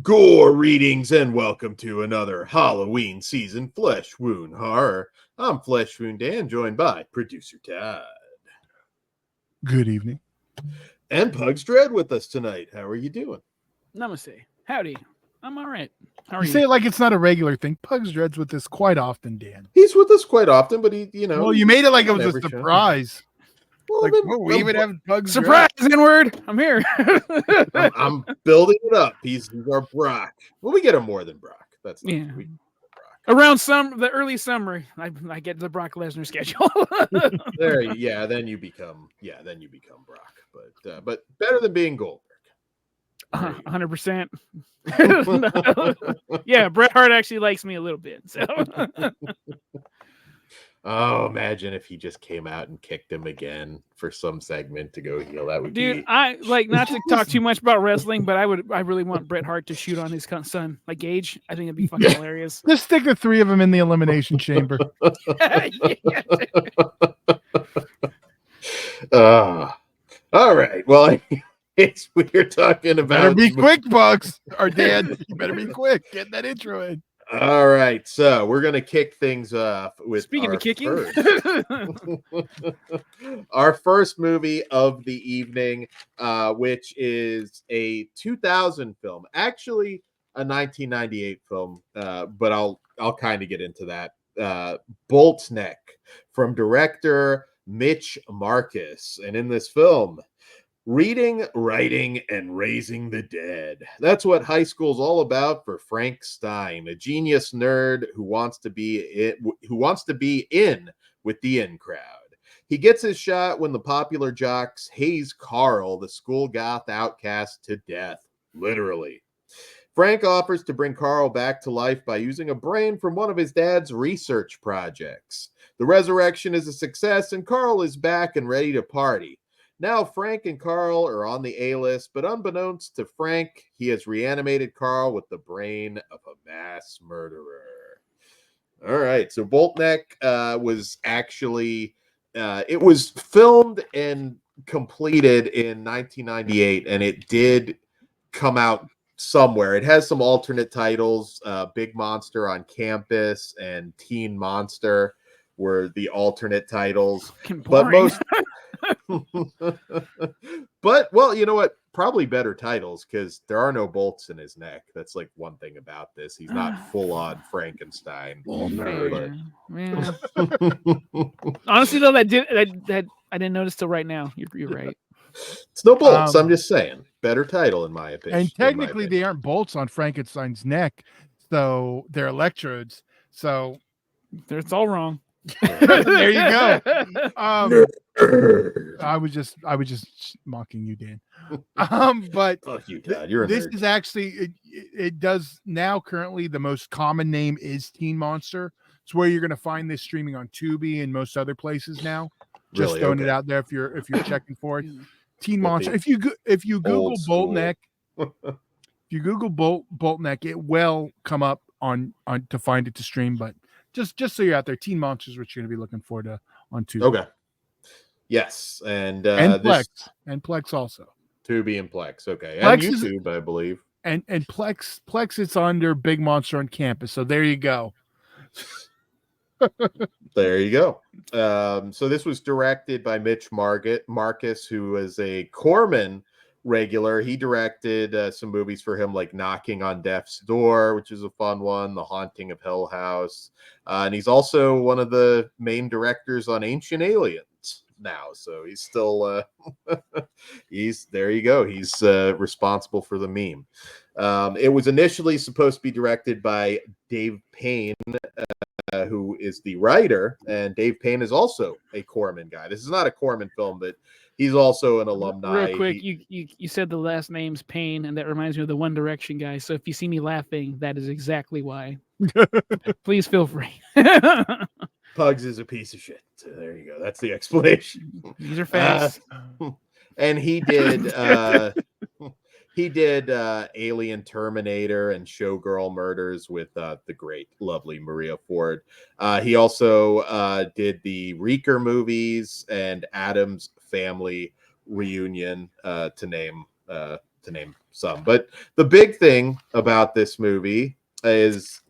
Gore readings and welcome to another Halloween season Flesh Wound Horror. I'm Flesh Wound Dan, joined by producer Todd. Good evening. And Pug's Dread with us tonight. How are you doing? Namaste. Howdy. I'm all right. How are You you? say it like it's not a regular thing. Pugs Dread's with us quite often, Dan. He's with us quite often, but he, Well, you made it like it on was a every show. surprise. Well, Like, then, whoa, we even have Pugs Surprise, N-word. I'm here. I'm building it up. He's our Brock. Well, we get him more than Brock. That's not Yeah. we, Around the early summer, I get the Brock Lesnar schedule. then you become Brock. But better than being Goldberg. 100%. Yeah, Bret Hart actually likes me a little bit. So. Oh, imagine if he just came out and kicked him again for some segment to go heel. That would Dude, be... I like not to talk too much about wrestling, but I really want Bret Hart to shoot on his son, like Gage. I think it'd be fucking hilarious. Just stick the three of them in the elimination chamber. All right. Well, we're talking about. Better be quick, Bugs. Or Dan, you better be quick. Get that intro in. All right, so we're gonna kick things off with Speaking of kicking, our first movie of the evening, which is a 2000 film, actually a 1998 film, but I'll kind of get into that. Boltneck from director Mitch Marcus, and in this film, reading, writing, and raising the dead. That's what high school's all about for Frankenstein, a genius nerd who wants to be in with the in crowd. He gets his shot when the popular jocks haze Carl, the school goth outcast, to death, literally. Frank offers to bring Carl back to life by using a brain from one of his dad's research projects. The resurrection is a success, and Carl is back and ready to party. Now Frank and Carl are on the A-list, but unbeknownst to Frank, he has reanimated Carl with the brain of a mass murderer. All right, so Boltneck was actually, it was filmed and completed in 1998, and it did come out somewhere. It has some alternate titles. Big Monster on Campus and Teen Monster were the alternate titles. But most... But well, you know what? Probably better titles because there are no bolts in his neck. That's like one thing about this. He's not full on Frankenstein. Honestly, though, that I didn't notice till right now. You're right. It's no bolts. I'm just saying, better title in my opinion. And technically, they aren't bolts on Frankenstein's neck, so they're electrodes. So it's all wrong. There you go. I was just mocking you, Dan. But fuck you, Todd. You're a this nerd. Is actually it does now currently the most common name is Teen Monster. It's where you're going to find this streaming on Tubi and most other places now. Just Really? throwing Okay. it out there if you're checking for it. Teen Monster. If you Google Boltneck, if you Google Boltneck, it will come up on to find it to stream, but just so you're out there, Teen Monster is what you're going to be looking for on Tubi. Okay. Yes, and Plex and Plex also. Tubi and Plex. Okay, Plex and YouTube, I believe. And Plex, it's under Big Monster on Campus. So there you go. There you go. So this was directed by Mitch Marcus, who was a Corman regular. He directed some movies for him, like Knocking on Death's Door, which is a fun one, The Haunting of Hill House, and he's also one of the main directors on Ancient Aliens now. So he's still there you go. He's responsible for the meme. It was initially supposed to be directed by Dave Payne, who is the writer, and Dave Payne is also a Corman guy. This is not a Corman film, but he's also an alumni. Real quick, you said the last name's Payne, and that reminds me of the One Direction guy. So if you see me laughing, that is exactly why. Please feel free. Pugs is a piece of shit. So there you go. That's the explanation. These are facts. And he did Alien, Terminator, and Showgirl Murders with the great, lovely Maria Ford. He also did the Reeker movies and Addams Family Reunion, to name name some. But the big thing about this movie is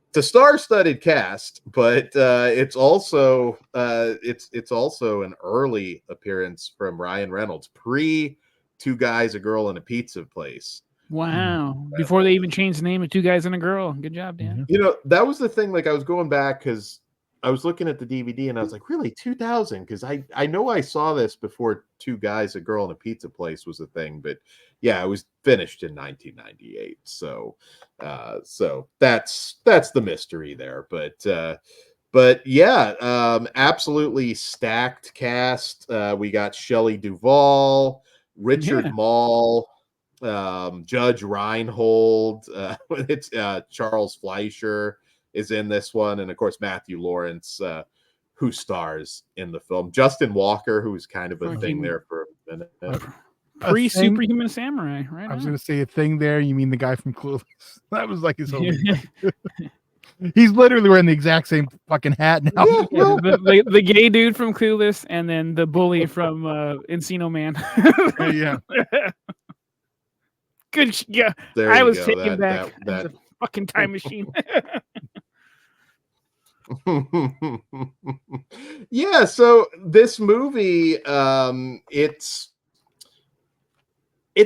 it's a star-studded cast, but it's also an early appearance from Ryan Reynolds, pre Two Guys, a Girl, and a Pizza Place. Wow! Before they even changed the name of Two Guys and a Girl. Good job, Dan. You know, that was the thing. Like, I was going back because I was looking at the DVD and I was like, really, 2000? Because I know I saw this before Two Guys, a Girl, and a Pizza Place was a thing, but yeah, it was finished in 1998. So that's the mystery there. But yeah, absolutely stacked cast. We got Shelley Duvall, Richard Moll, Judge Reinhold. It's Charles Fleischer is in this one, and of course Matthew Lawrence, who stars in the film. Justin Walker, who's kind of a thing there for a minute. Pre-Superhuman Samurai, right? I was going to say a thing there. You mean the guy from Clueless? That was like his whole. He's literally wearing the exact same fucking hat now. The gay dude from Clueless, and then the bully from Encino Man. Yeah. Good. Yeah, I was taken back. That fucking time machine. Yeah, so this movie, it's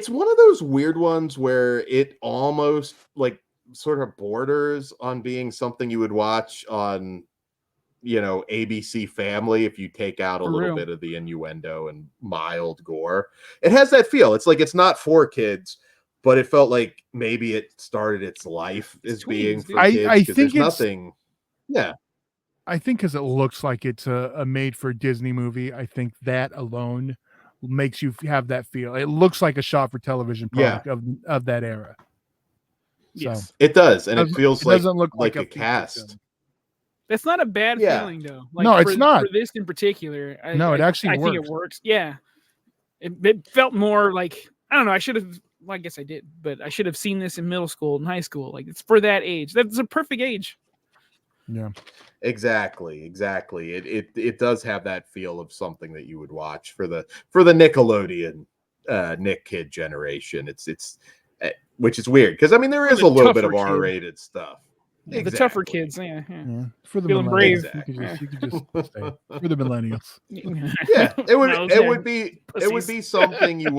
one of those weird ones where it almost like sort of borders on being something you would watch on, you know, ABC Family if you take out a little bit of the innuendo and mild gore. It has that feel. It's like it's not for kids, but it felt like maybe it started its life as being for kids. I think there's nothing. Yeah. I think because it looks like it's a made-for-Disney movie, I think that alone makes you have that feel. It looks like a shot-for-television product of that era. Yes, so, it does, and it feels like doesn't look like a cast. Film. That's not a bad feeling, though. Like, no, it's not. For this in particular, it actually works. I think it works. Yeah, it felt more like, I don't know. I should have. Well, I guess I did, but I should have seen this in middle school and high school. Like, it's for that age. That's a perfect age. Yeah, exactly. It does have that feel of something that you would watch for the Nickelodeon Nick Kid generation. It's which is weird because I mean there is a little bit of R-rated stuff. Yeah, exactly. The tougher kids, yeah. For the feeling brave. You could just stay. For the millennials. Yeah, it would be something you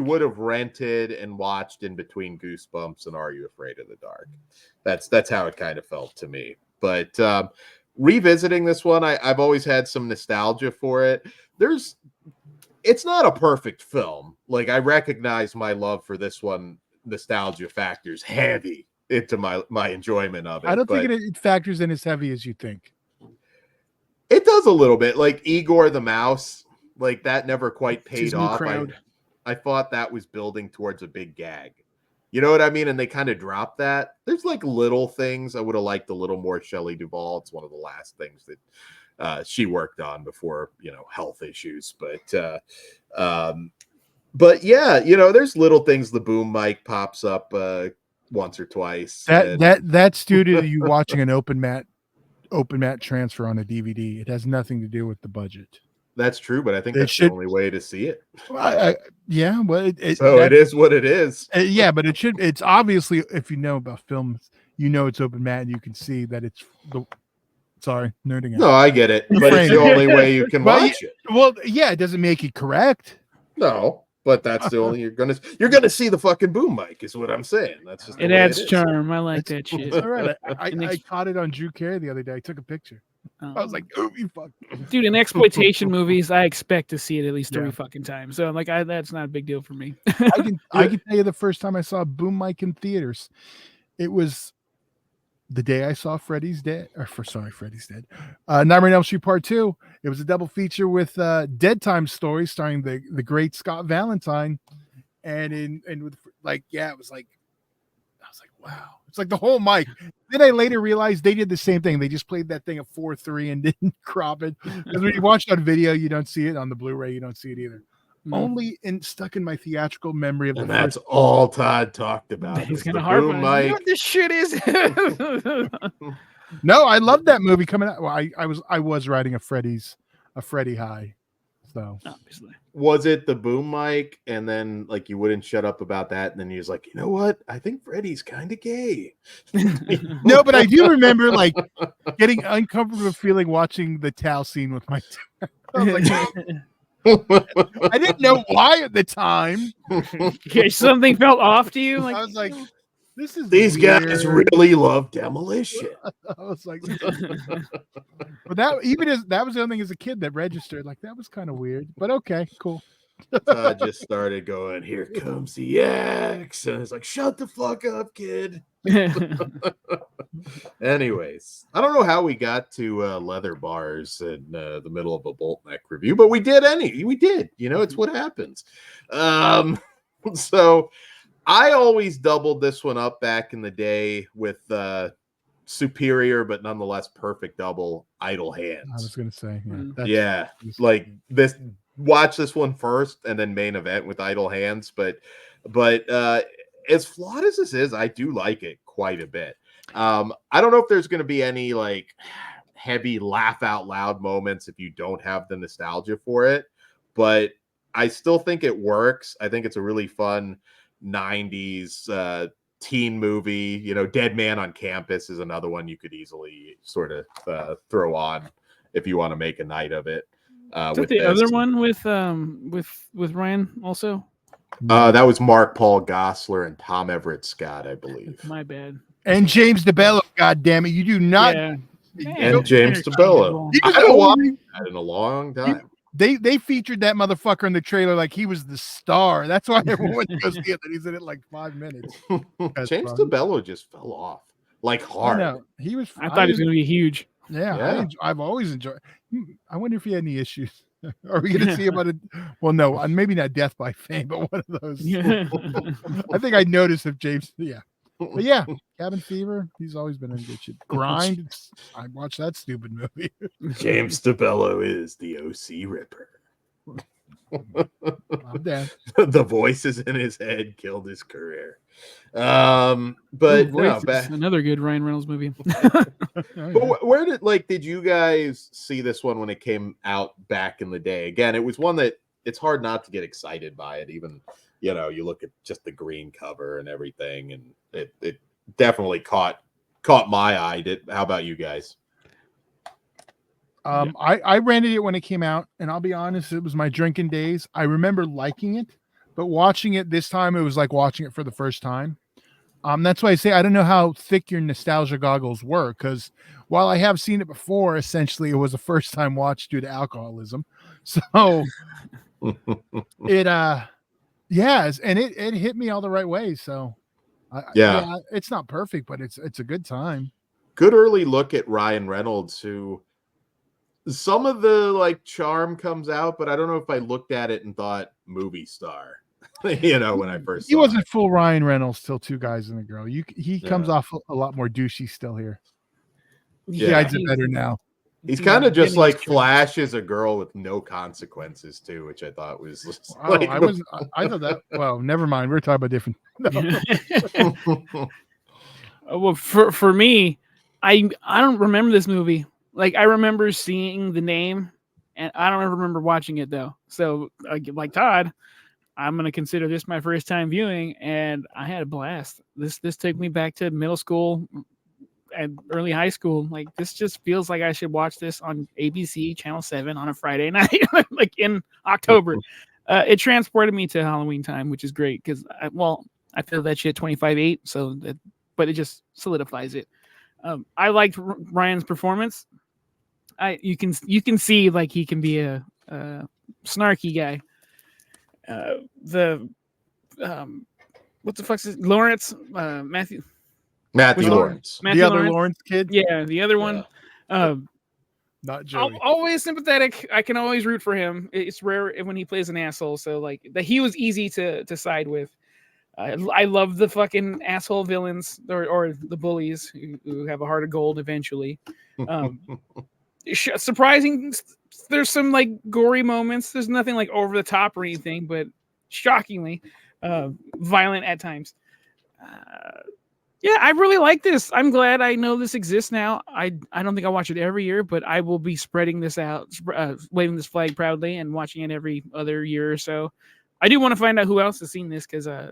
would have rented and watched in between Goosebumps and Are You Afraid of the Dark. That's how it kind of felt to me. But revisiting this one, I've always had some nostalgia for it. It's not a perfect film. Like, I recognize my love for this one. Nostalgia factors heavy into my enjoyment of it. I don't think it factors in as heavy as you think. It does a little bit. Like Igor the Mouse, like that never quite paid off. I thought that was building towards a big gag. You know what I mean? And they kind of dropped that. There's like little things. I would have liked a little more Shelley Duvall. It's one of the last things that she worked on before, you know, health issues. But yeah, you know, there's little things. The boom mic pops up once or twice. That's due to you watching an open mat transfer on a DVD. It has nothing to do with the budget. That's true, but I think that's the only way to see it. Yeah, well, it is what it is. Yeah, but it's obviously, if you know about films, you know it's open mat and you can see that it's sorry, nerding out. No, I get it, but it's the only way you can watch it. Well, yeah, it doesn't make it correct. No, but that's the only you're gonna see the fucking boom mic is what I'm saying. That's just it adds charm. I like that shit. All right, I caught it on Drew Carey the other day. I took a picture. I was like, "Oh, you fuck, dude!" In exploitation movies, I expect to see it at least 3 fucking times. So, like, that's not a big deal for me. I can tell you the first time I saw a boom mic in theaters, it was the day I saw Freddy's Dead. Freddy's Dead. Nightmare on Elm Street Part 2. It was a double feature with Dead Time Story, starring the great Scott Valentine, and with like, yeah, it was like, I was like, wow. It's like the whole mic. Then I later realized they did the same thing. They just played that thing at 4:3 and didn't crop it. Because when you watch it on video, you don't see it. On the Blu-ray, you don't see it either. Only stuck in my theatrical memory of the. And that's all Todd talked about. He's gonna harp on what this shit is. No, I love that movie coming out. Well, I was riding a Freddy high. So obviously. was it the boom mic, and then like you wouldn't shut up about that, and then he was like, you know what? I think Freddy's kind of gay. No, but I do remember like getting uncomfortable feeling watching the towel scene with my. I was like, I didn't know why at the time. Something felt off to you. Like I was like, this is these weird. guys really love demolition. I was like, but that was the only thing as a kid that registered. Like that was kind of weird, but okay, cool. So I just started going, here comes the X. And it's like, shut the fuck up, kid. Anyways, I don't know how we got to leather bars in the middle of a Boltneck review, but we did. You know, it's what happens. So I always doubled this one up back in the day with superior but nonetheless perfect double, Idle Hands. I was gonna say, like this. Watch this one first and then main event with Idle Hands, but as flawed as this is, I do like it quite a bit. I don't know if there's going to be any like heavy laugh out loud moments if you don't have the nostalgia for it, but I still think it works. I think it's a really fun 90s teen movie. You know, Dead Man on Campus is another one you could easily sort of throw on if you want to make a night of it. With the other one with Ryan also? That was Mark Paul Gosselaar and Tom Everett Scott, I believe. My bad. And James DeBello, God damn it, you do not. Yeah. And James DeBello. I don't know why in a long time. They featured that motherfucker in the trailer like he was the star. That's why everyone went to go see it. That he's in it like 5 minutes. James DeBello just fell off like hard. I know. He was. I thought he was going to be huge. Yeah. I've always enjoyed. I wonder if he had any issues. Are we going to see about it? Well, no, maybe not Death by Fame, but one of those. I think I noticed if James. Yeah. But yeah, Cabin Fever, he's always been in good shit. Grind, I watched that stupid movie. James DeBello is the OC Ripper. I'm dead. The voices in his head killed his career. But no, another good Ryan Reynolds movie. But where did you guys see this one when it came out back in the day? Again, it was one that it's hard not to get excited by it. Even, you know, you look at just the green cover and everything, and it definitely caught my eye. How about you guys? I rented it when it came out, and I'll be honest, it was my drinking days. I remember liking it, but watching it this time, it was like watching it for the first time. That's why I say I don't know how thick your nostalgia goggles were, because while I have seen it before, essentially it was a first time watch due to alcoholism. So it hit me all the right way. So it's not perfect, but it's a good time. Good early look at Ryan Reynolds, who some of the like charm comes out, but I don't know if I looked at it and thought movie star. You know, when I first he wasn't full Ryan Reynolds till Two Guys and a Girl. He comes off a lot more douchey still here. Yeah, he's better now. He's kind of just like Flash is a girl with no consequences too, which I thought was just I thought that. Well, never mind. We're talking about different. No. Well, for me, I don't remember this movie. Like, I remember seeing the name, and I don't ever remember watching it though. So, like Todd, I'm gonna consider this my first time viewing, and I had a blast. This took me back to middle school and early high school. Like, this just feels like I should watch this on ABC Channel 7 on a Friday night, like in October. It transported me to Halloween time, which is great because I feel that shit 25/8. So, but it just solidifies it. I liked Ryan's performance. You can see like he can be a snarky guy. What the fuck's his Lawrence? Matthew Lawrence. The other Lawrence kid? Yeah, the other one. Not Joey. Always sympathetic. I can always root for him. It's rare when he plays an asshole. So like that, he was easy to side with. I love the fucking asshole villains or the bullies who have a heart of gold eventually. Surprising. There's some like gory moments. There's nothing like over the top or anything, but shockingly violent at times. Yeah, I really like this. I'm glad I know this exists now. I don't think I watch it every year, but I will be spreading this out, waving this flag proudly, and watching it every other year or so. I do want to find out who else has seen this because I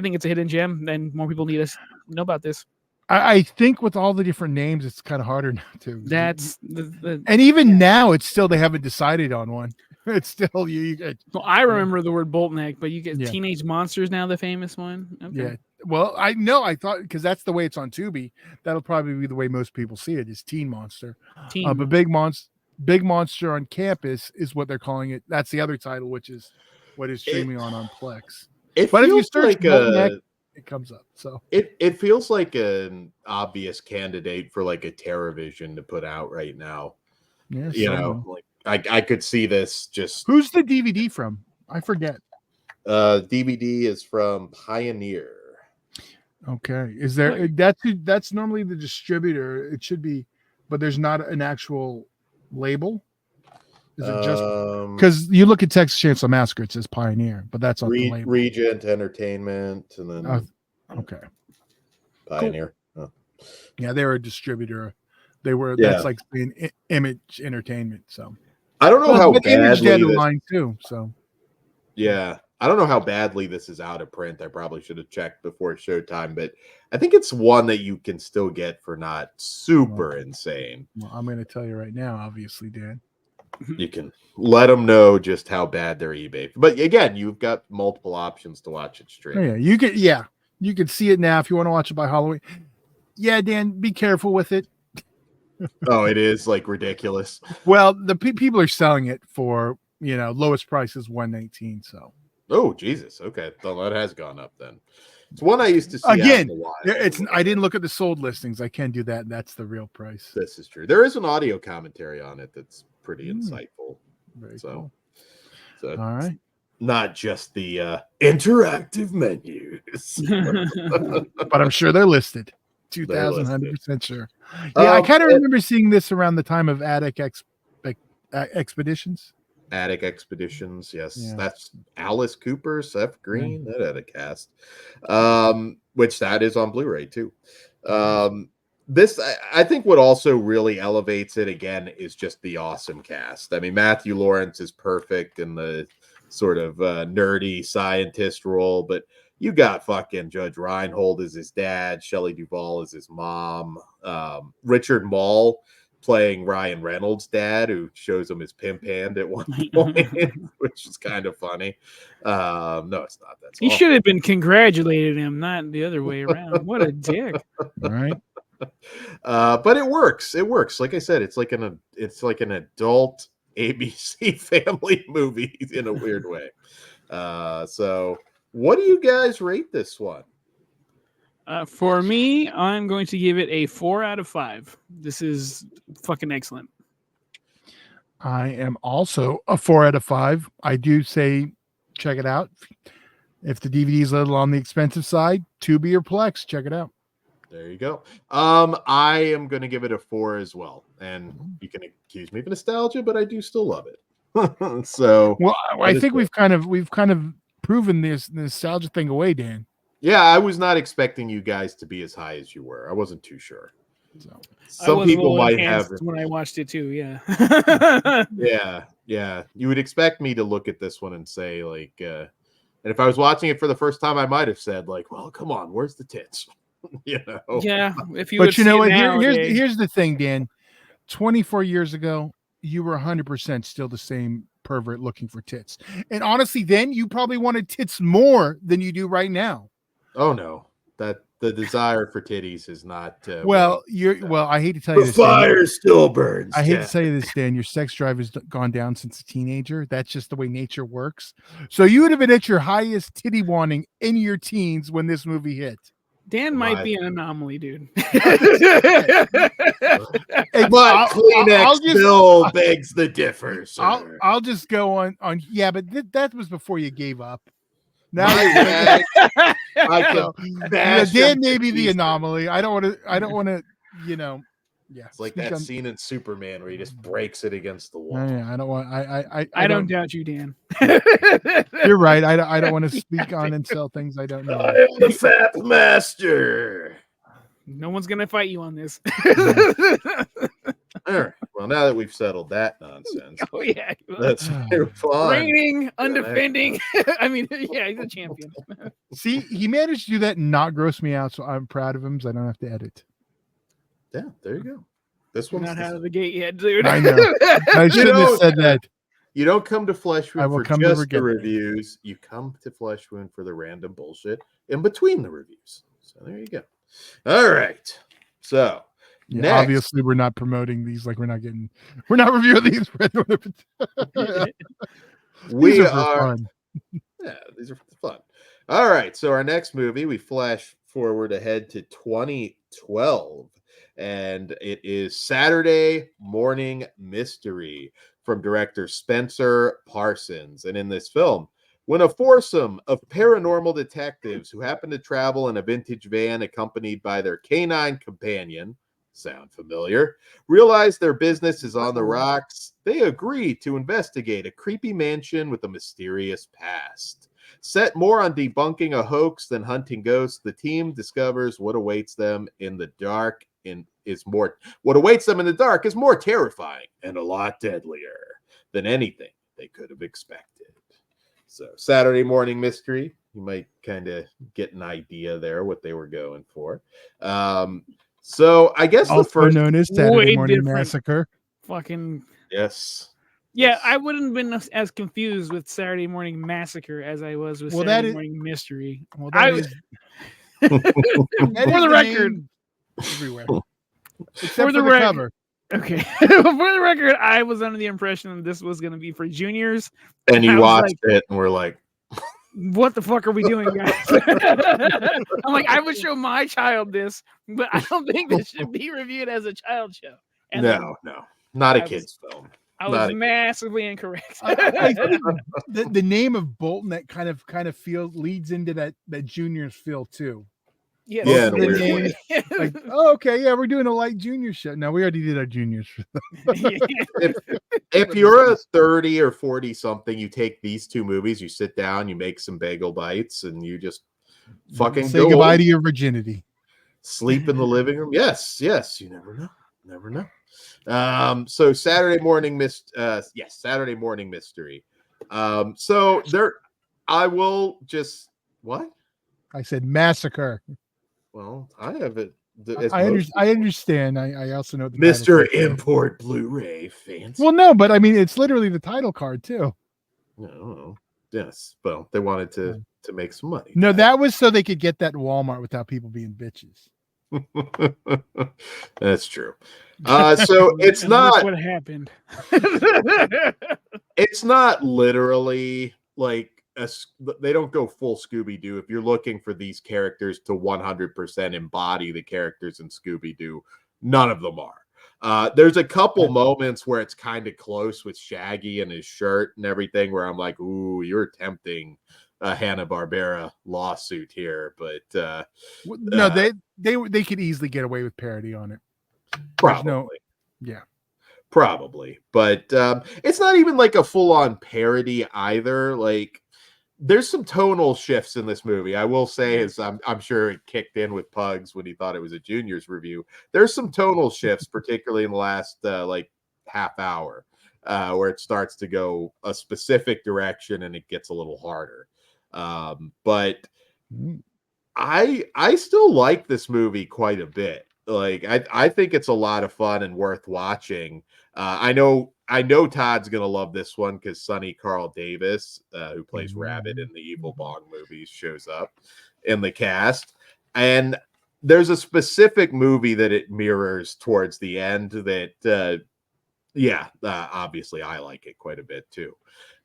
think it's a hidden gem, and more people need to know about this. I think with all the different names, it's kind of harder now to. That's and even now, it's still they haven't decided on one. It's still you. Well, I remember the word Boltneck, but you get Yeah. Teenage Monsters now, the famous one. Okay. Yeah. Well, I know. I thought because that's the way it's on Tubi. That'll probably be the way most people see it. Is Teen Monster. But Big Monster on Campus is what they're calling it. That's the other title, which is what is streaming on Plex. But if you search Boltneck, it comes up. So it feels like an obvious candidate for like a TerraVision to put out right now. Yeah, you know, like I could see this just. Who's the DVD from? I forget. DVD is from Pioneer. Okay, is there that's normally the distributor? It should be, but there's not an actual label. Is it just because you look at Texas Chainsaw Massacre, it says Pioneer, but that's on the label. Regent Entertainment, and then okay, Pioneer. Cool. Oh. Yeah, they're a distributor. They were that's like being Image Entertainment. So I don't know how badly Image line too. So yeah, I don't know how badly this is out of print. I probably should have checked before Showtime, but I think it's one that you can still get for not super insane. Well, I'm going to tell you right now, obviously, Dan. You can let them know just how bad their eBay. But again, you've got multiple options to watch it stream. Yeah, you could see it now if you want to watch it by Halloween. Yeah, Dan, be careful with it. Oh, it is like ridiculous. Well, the people are selling it for lowest price is $119. So. Oh Jesus! Okay, well, that has gone up then. It's one I used to see again. I didn't look at the sold listings. I can do that. That's the real price. This is true. There is an audio commentary on it that's pretty insightful. Very cool. So all right, not just the interactive menus, but I'm sure they're listed. 100% sure. Yeah, I kind of remember seeing this around the time of Attic Expeditions. Attic Expeditions, yes, that's Alice Cooper, Seth Green, that had a cast, which that is on Blu-ray too. This, I think, what also really elevates it again is just the awesome cast. I mean, Matthew Lawrence is perfect in the sort of nerdy scientist role, but you got fucking Judge Reinhold as his dad, Shelley Duvall as his mom, Richard Moll playing Ryan Reynolds' dad, who shows him his pimp hand at one point, which is kind of funny. No, it's not. That's he should have been congratulated him, not the other way around. What a dick! All right, but it works. It works. Like I said, it's like an adult ABC family movie in a weird way. So, what do you guys rate this one? For me, I'm going to give it a 4 out of 5. This is fucking excellent. I am also a 4 out of 5. I do say check it out. If the DVD is a little on the expensive side, Tubi or Plex, check it out. There you go. I am going to give it a 4 as well. And you can accuse me of nostalgia, but I do still love it. So, well, I think we've kind of proven this nostalgia thing away, Dan. Yeah, I was not expecting you guys to be as high as you were. I wasn't too sure. So, some people might have when I watched it too. Yeah. yeah. You would expect me to look at this one and say like, and if I was watching it for the first time, I might have said like, "Well, come on, where's the tits?" Yeah. If you. But you know what? Here's the thing, Dan. 24 years ago, you were 100% still the same pervert looking for tits, and honestly, then you probably wanted tits more than you do right now. Oh no, that the desire for titties is not. Well, I hate to tell you this. The fire still burns. I hate to tell you this, Dan. Your sex drive has gone down since a teenager. That's just the way nature works. So you would have been at your highest titty wanting in your teens when this movie hit. Dan might be an anomaly, dude. But Kleenex still begs the differ. Sir. I'll just go on. Yeah, but that was before you gave up. Now Dan may be the anomaly. I don't want to. Yeah, it's like that scene in Superman where he just breaks it against the wall. Yeah, I don't want. I don't doubt you, Dan. You're right. I don't want to speak on and sell things I don't know. I am the Fat Master. No one's gonna fight you on this. All right. Well, now that we've settled that nonsense, Oh yeah, let's move on. reigning, undefending. I mean, yeah, he's a champion. See, he managed to do that and not gross me out, so I'm proud of him. So I don't have to edit. Yeah, there you go. This We're one's not out of the gate yet, dude. I know. I shouldn't have said that. You don't come to Flesh I Wound will for come to just the forget that. reviews. You come to Flesh Wound for the random bullshit in between the reviews. So there you go. All right. So Yeah, next, obviously, we're not promoting these. Like, we're not reviewing these. we These are for are. fun. Yeah, these are fun. All right. So our next movie, we flash forward ahead to 2012, and it is Saturday Morning Mystery from director Spencer Parsons. And in this film, when a foursome of paranormal detectives who happen to travel in a vintage van accompanied by their canine companion, sound familiar, realize their business is on the rocks, they agree to investigate a creepy mansion with a mysterious past. Set more on debunking a hoax than hunting ghosts, the team discovers what awaits them in the dark is more terrifying and a lot deadlier than anything they could have expected. So Saturday Morning Mystery, you might kind of get an idea there what they were going for. So I guess Also the first known as Saturday Way Morning different. Massacre. Fucking yes. yeah, Yes. I wouldn't have been as confused with Saturday Morning Massacre as I was with Well, Saturday that is- Morning Mystery. Well, I that was is for the the record. name everywhere, For except the for the rec- cover. Okay, for the record, I was under the impression that this was going to be for juniors. And I you was watched like, it and we're like, what the fuck are we doing, guys? I'm like, I would show my child this, but I don't think this should be reviewed as a child show. And then no, not a I was- kid's film. I was Not a- massively incorrect. I think the name of Boltneck kind of feels leads into that juniors feel too. Yes. Yeah, Most in a of the weird names, like, oh, okay, yeah, we're doing a light junior show. No, we already did our juniors. If you're a 30 or 40 something, you take these two movies, you sit down, you make some bagel bites, and you just fucking Say go goodbye home. to your virginity. Sleep in the living room. Yes, you never know. So Saturday Morning Saturday Morning Mystery. So there, I will just what? I said massacre. Well, I have it. I understand. I also know the Mr. title card. Import Blu-ray fancy. Well, no, but I mean, it's literally the title card too. No. Yes. Well, they wanted to make some money. No, that was so they could get that in Walmart without people being bitches. That's true. So it's And not look what happened. it's not literally like they don't go full Scooby Doo. If you're looking for these characters to 100% embody the characters in Scooby Doo, none of them are. There's a couple moments where it's kind of close with Shaggy and his shirt and everything, where I'm like, "Ooh, you're tempting a Hanna-Barbera lawsuit here." But no, they could easily get away with parody on it. probably, Yeah. probably. But it's not even like a full-on parody either. Like, there's some tonal shifts in this movie. I will say, as I'm sure it kicked in with Pugs when he thought it was a junior's review. There's some tonal shifts, particularly in the last like half hour, where it starts to go a specific direction and it gets a little harder. But I still like this movie quite a bit. Like, I think it's a lot of fun and worth watching. I know Todd's gonna love this one because Sonny Carl Davis, who plays Rabbit in the Evil Bong movies, shows up in the cast. And there's a specific movie that it mirrors towards the end that, obviously I like it quite a bit too.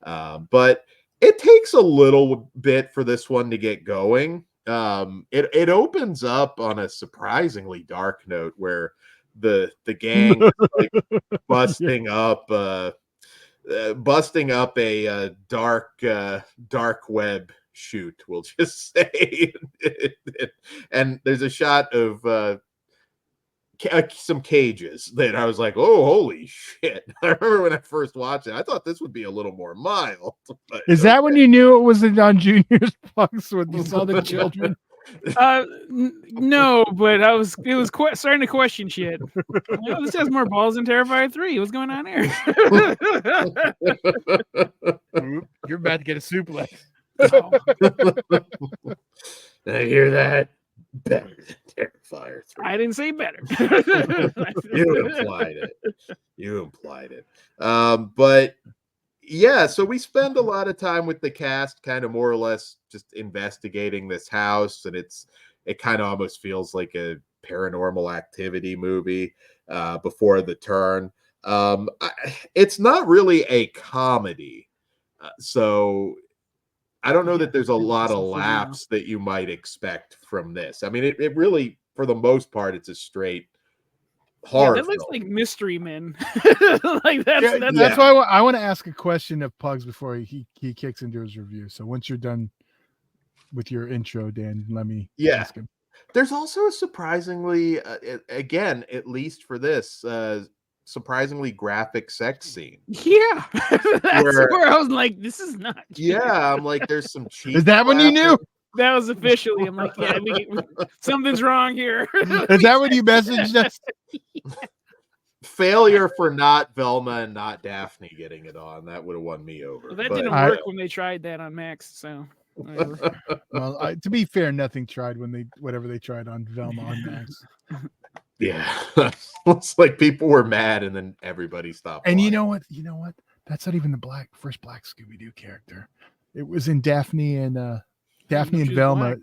But it takes a little bit for this one to get going. It opens up on a surprisingly dark note where the gang is like busting up a dark web shoot, we'll just say. And there's a shot of some cages that I was like, oh, holy shit. I remember when I first watched it, I thought this would be a little more mild. Is that when you knew it was on Junior's Pugs when you saw the children? No, but it was starting to question shit. This has more balls than Terrifier 3. What's going on here? You're about to get a suplex. Oh. I hear that. Better than Terrifier 3. I didn't say better. You implied it. But yeah, so we spend a lot of time with the cast, kind of more or less just investigating this house, and it kind of almost feels like a Paranormal Activity movie before the turn. It's not really a comedy, so I don't know that there's a lot of laughs that you might expect from this. I mean, it really, for the most part, it's a straight horror. That looks film. like Mystery Men. Like that's why I want to ask a question of Pugs before he kicks into his review. So once you're done with your intro, Dan, let me ask him. There's also a surprisingly, again, at least for this, surprisingly graphic sex scene. Yeah, that's where I was like, this is not. Yeah, I'm like, there's some cheap. Is that when you knew? That was officially. I'm like, yeah, something's wrong here. Is that when you messaged us? Failure for not Velma and not Daphne getting it on. That would have won me over. Well, that didn't work when they tried that on Max. So, well, to be fair, nothing tried when whatever they tried on Velma on Max. Yeah, it's like people were mad, and then everybody stopped. And you know what? That's not even the first black Scooby Doo character. It was in Daphne and Velma.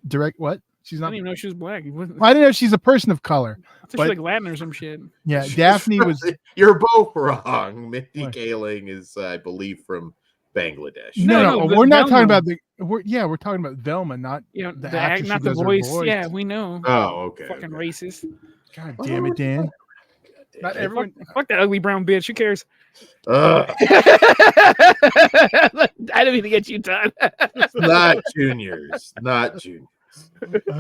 Direct what? She's not. I didn't even know she was black. I didn't know she's a person of color. I thought she was like Latin or some shit. Yeah, Daphne was. You're both wrong. Mindy Kaling is, I believe, from Bangladesh. No, we're not talking about we're talking about Velma, not the act, not the voice. Yeah, we know. Oh, okay. Fucking racist. God damn it, Dan. Not everyone. Fuck that ugly brown bitch. Who cares? I didn't mean to get you, Todd. Not juniors.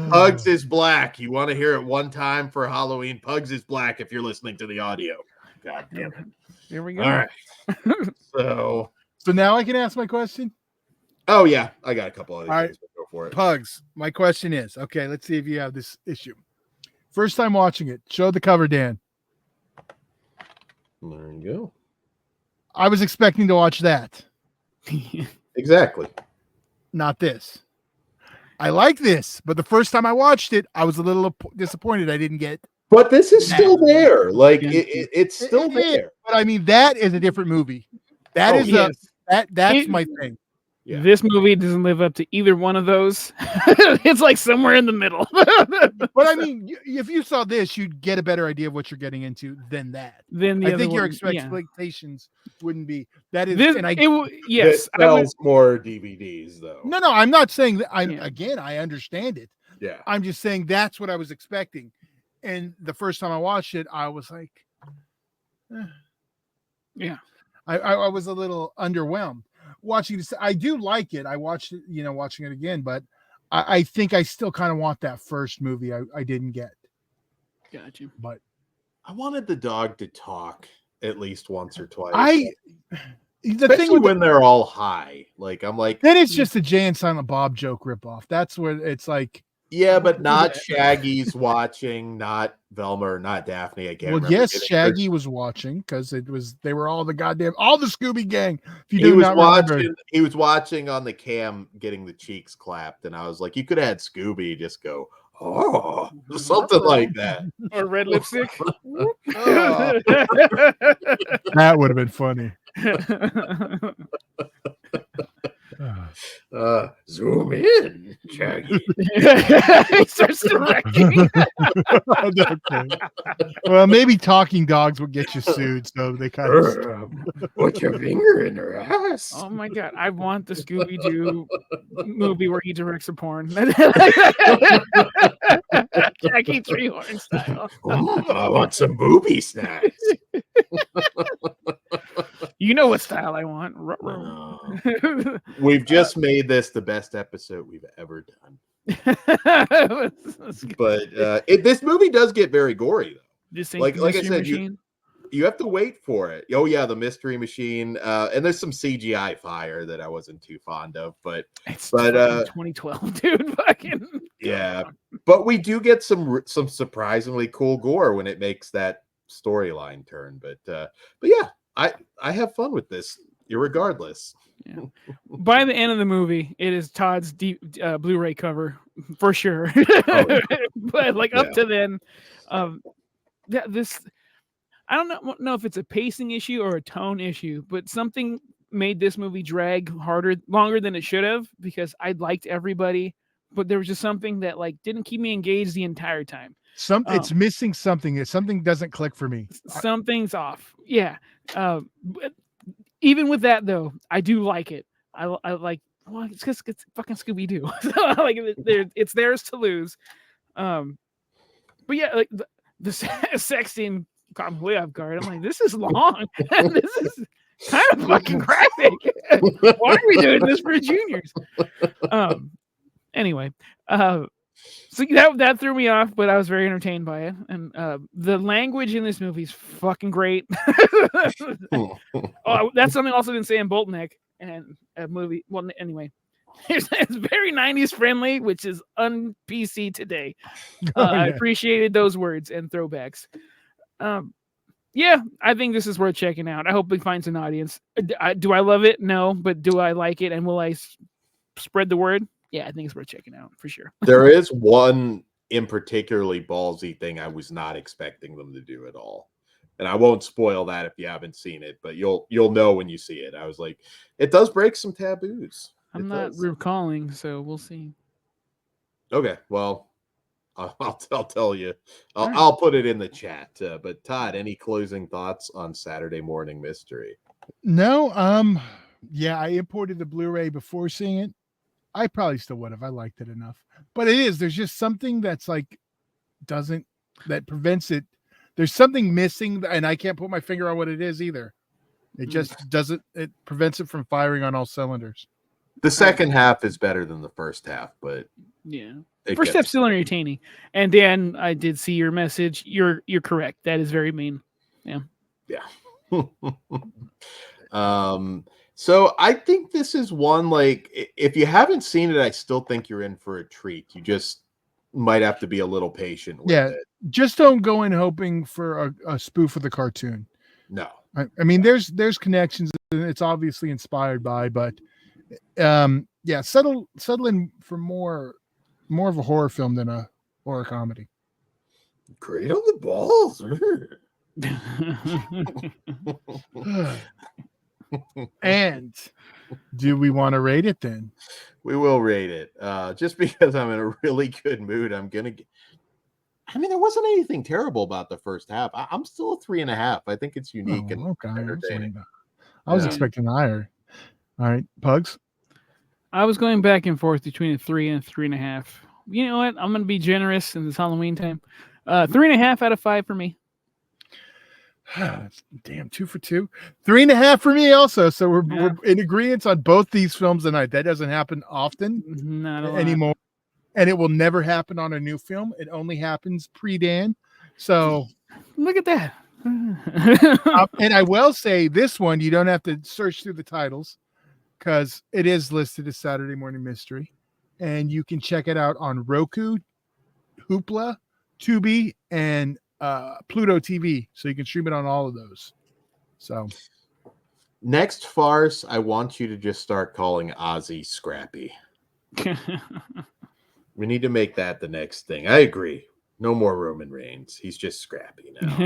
Pugs is black. You want to hear it one time for Halloween? Pugs is black if you're listening to the audio. God damn it. Here we go. All right. So now I can ask my question? Oh, yeah. I got a couple other things. Right. Go for it. Pugs, my question is, okay, let's see if you have this issue. First time watching it. Show the cover, Dan. There you go. I was expecting to watch that. Exactly. Not this. I like this, but the first time I watched it, I was a little disappointed I didn't get. But this is still there. Like it's still there. But I mean, that is a different movie. That's my thing. Yeah. This movie doesn't live up to either one of those. It's like somewhere in the middle. But I mean, if you saw this, you'd get a better idea of what you're getting into than that. I think your expectations wouldn't be. That is, this, and I yes, sells more DVDs though. No, I'm not saying that. Again, I understand it. Yeah, I'm just saying that's what I was expecting. And the first time I watched it, I was like, yeah, I was a little underwhelmed. Watching this, I do like it. I watched it, watching it again, but I think I still kind of want that first movie I didn't get. Got you. But I wanted the dog to talk at least once or twice. Especially when they're all high. Like I'm like, then it's just a Jay and Silent Bob joke ripoff. That's where it's like, yeah, but not Shaggy's watching, not Velma or not Daphne. I can't remember. Yes, Shaggy was watching because they were all the Scooby Gang. He was watching on the cam getting the cheeks clapped, and I was like, you could have had Scooby just go, oh, something like that. Or red lipstick. That would have been funny. Zoom in, Shaggy. He starts directing. Well, maybe talking dogs would get you sued, so they kind of put your finger in her ass. Oh my god, I want the Scooby Doo movie where he directs a porn. Jackie Treehorn style. I want some booby snacks. You know what style I want. We've just made this the best episode we've ever done. But this movie does get very gory, though. Like I said, You have to wait for it. Oh yeah, the Mystery Machine, and there's some CGI fire that I wasn't too fond of, but it's 2012, dude. Fucking yeah. But we do get some surprisingly cool gore when it makes that storyline turn. But yeah, I have fun with this, irregardless. Yeah. By the end of the movie, it is Todd's deep Blu-ray cover for sure. Oh, yeah. But like up to then, this I don't know if it's a pacing issue or a tone issue, but something made this movie drag longer than it should have, because I liked everybody, but there was just something that like didn't keep me engaged the entire time. It's missing something. Something doesn't click for me. Something's off. Yeah. But even with that though, I do like it. I like. Well, it's because it's fucking Scooby Doo. So like it's theirs to lose. But yeah, like the sex scene caught me way off guard. I'm like, this is long. This is kind of fucking graphic. Why are we doing this for juniors? Anyway, so that threw me off, but I was very entertained by it. And the language in this movie is fucking great. Oh, that's something I also didn't say in Boltneck and a movie. Well, anyway, it's very 90s friendly, which is un-PC today. I appreciated those words and throwbacks. Yeah, I think this is worth checking out. I hope it finds an audience. Do I love it? No, but do I like it? And will I spread the word? Yeah, I think it's worth checking out for sure. There is one in particularly ballsy thing I was not expecting them to do at all. And I won't spoil that if you haven't seen it, but you'll know when you see it. I was like, it does break some taboos. I'm not recalling, so we'll see. Okay, well, I'll tell you. I'll put it in the chat. But Todd, any closing thoughts on Saturday Morning Mystery? No. Yeah, I imported the Blu-ray before seeing it. I probably still would have. I liked it enough. But there's just something that's like that prevents it. There's something missing, and I can't put my finger on what it is either. It just doesn't. It prevents it from firing on all cylinders. The second half is better than the first half, but yeah, first half's still entertaining. And Dan, I did see your message. You're correct. That is very mean. Yeah. So I think this is one, like, if you haven't seen it, I still think you're in for a treat. You just might have to be a little patient with it. Just don't go in hoping for a spoof of the cartoon. No. I mean, there's connections, and it's obviously inspired by, but settle in for more of a horror film than a horror comedy. Great on the balls. And do we want to rate it then? We will rate it. Just because I'm in a really good mood, I'm gonna there wasn't anything terrible about the first half. I'm still a 3.5. I think it's unique and entertaining. I was expecting higher. All right, Pugs. I was going back and forth between a 3 and a 3.5. You know what? I'm gonna be generous in this Halloween time. 3.5 out of 5 for me. Damn, 2 for 2. 3.5 for me also. So we're in agreement on both these films tonight. That doesn't happen often anymore. And it will never happen on a new film. It only happens pre-Dan. So look at that. And I will say this one, you don't have to search through the titles because it is listed as Saturday Morning Mystery. And you can check it out on Roku, Hoopla, Tubi, and Pluto TV, so you can stream it on all of those. So next farce, I want you to just start calling Ozzy Scrappy. We need to make that the next thing. I agree. No more Roman Reigns. He's just Scrappy now.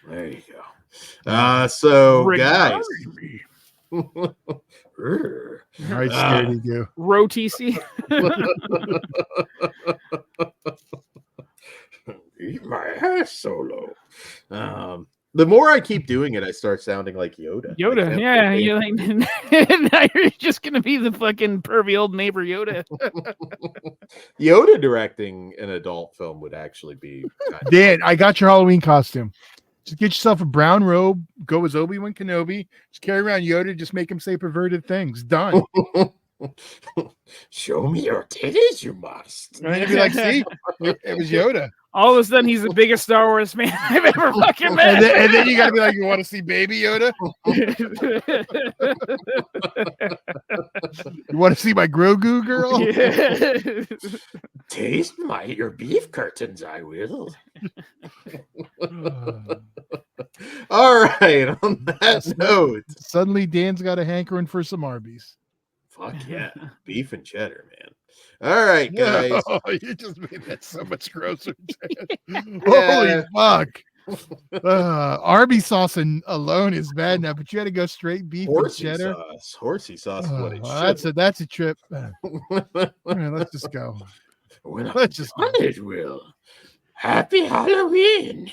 There you go. So guys. All right, scared you. Row TC. Eat my ass solo. The more I keep doing it, I start sounding like Yoda. Yeah. You're like, now you're just gonna be the fucking pervy old neighbor Yoda. Yoda directing an adult film would actually be. Dan, I got your Halloween costume. Just get yourself a brown robe. Go as Obi-Wan Kenobi. Just carry around Yoda. Just make him say perverted things. Done. Show me your titties, you must. And you'd be like, see, it was Yoda. All of a sudden, he's the biggest Star Wars fan I've ever fucking met. And then you gotta be like, you want to see Baby Yoda? You want to see my Grogu girl? Taste your beef curtains, I will. All right. On that note, suddenly Dan's got a hankering for some Arby's. Fuck yeah, beef and cheddar, man. All right, guys. Oh, you just made that so much grosser. Holy fuck. Arby's sauce alone is bad enough, but you had to go straight beef Horsey and cheddar. Horsey sauce is what it should. That's a trip. All right, let's just go. Let's just go. It will. Happy Halloween.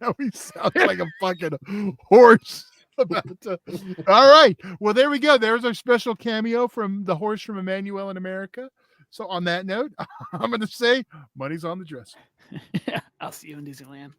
Now he sounds like a fucking horse. About to... All right. Well, there we go. There's our special cameo from the horse from Emmanuel in America. So on that note, I'm going to say money's on the dresser. I'll see you in Disneyland.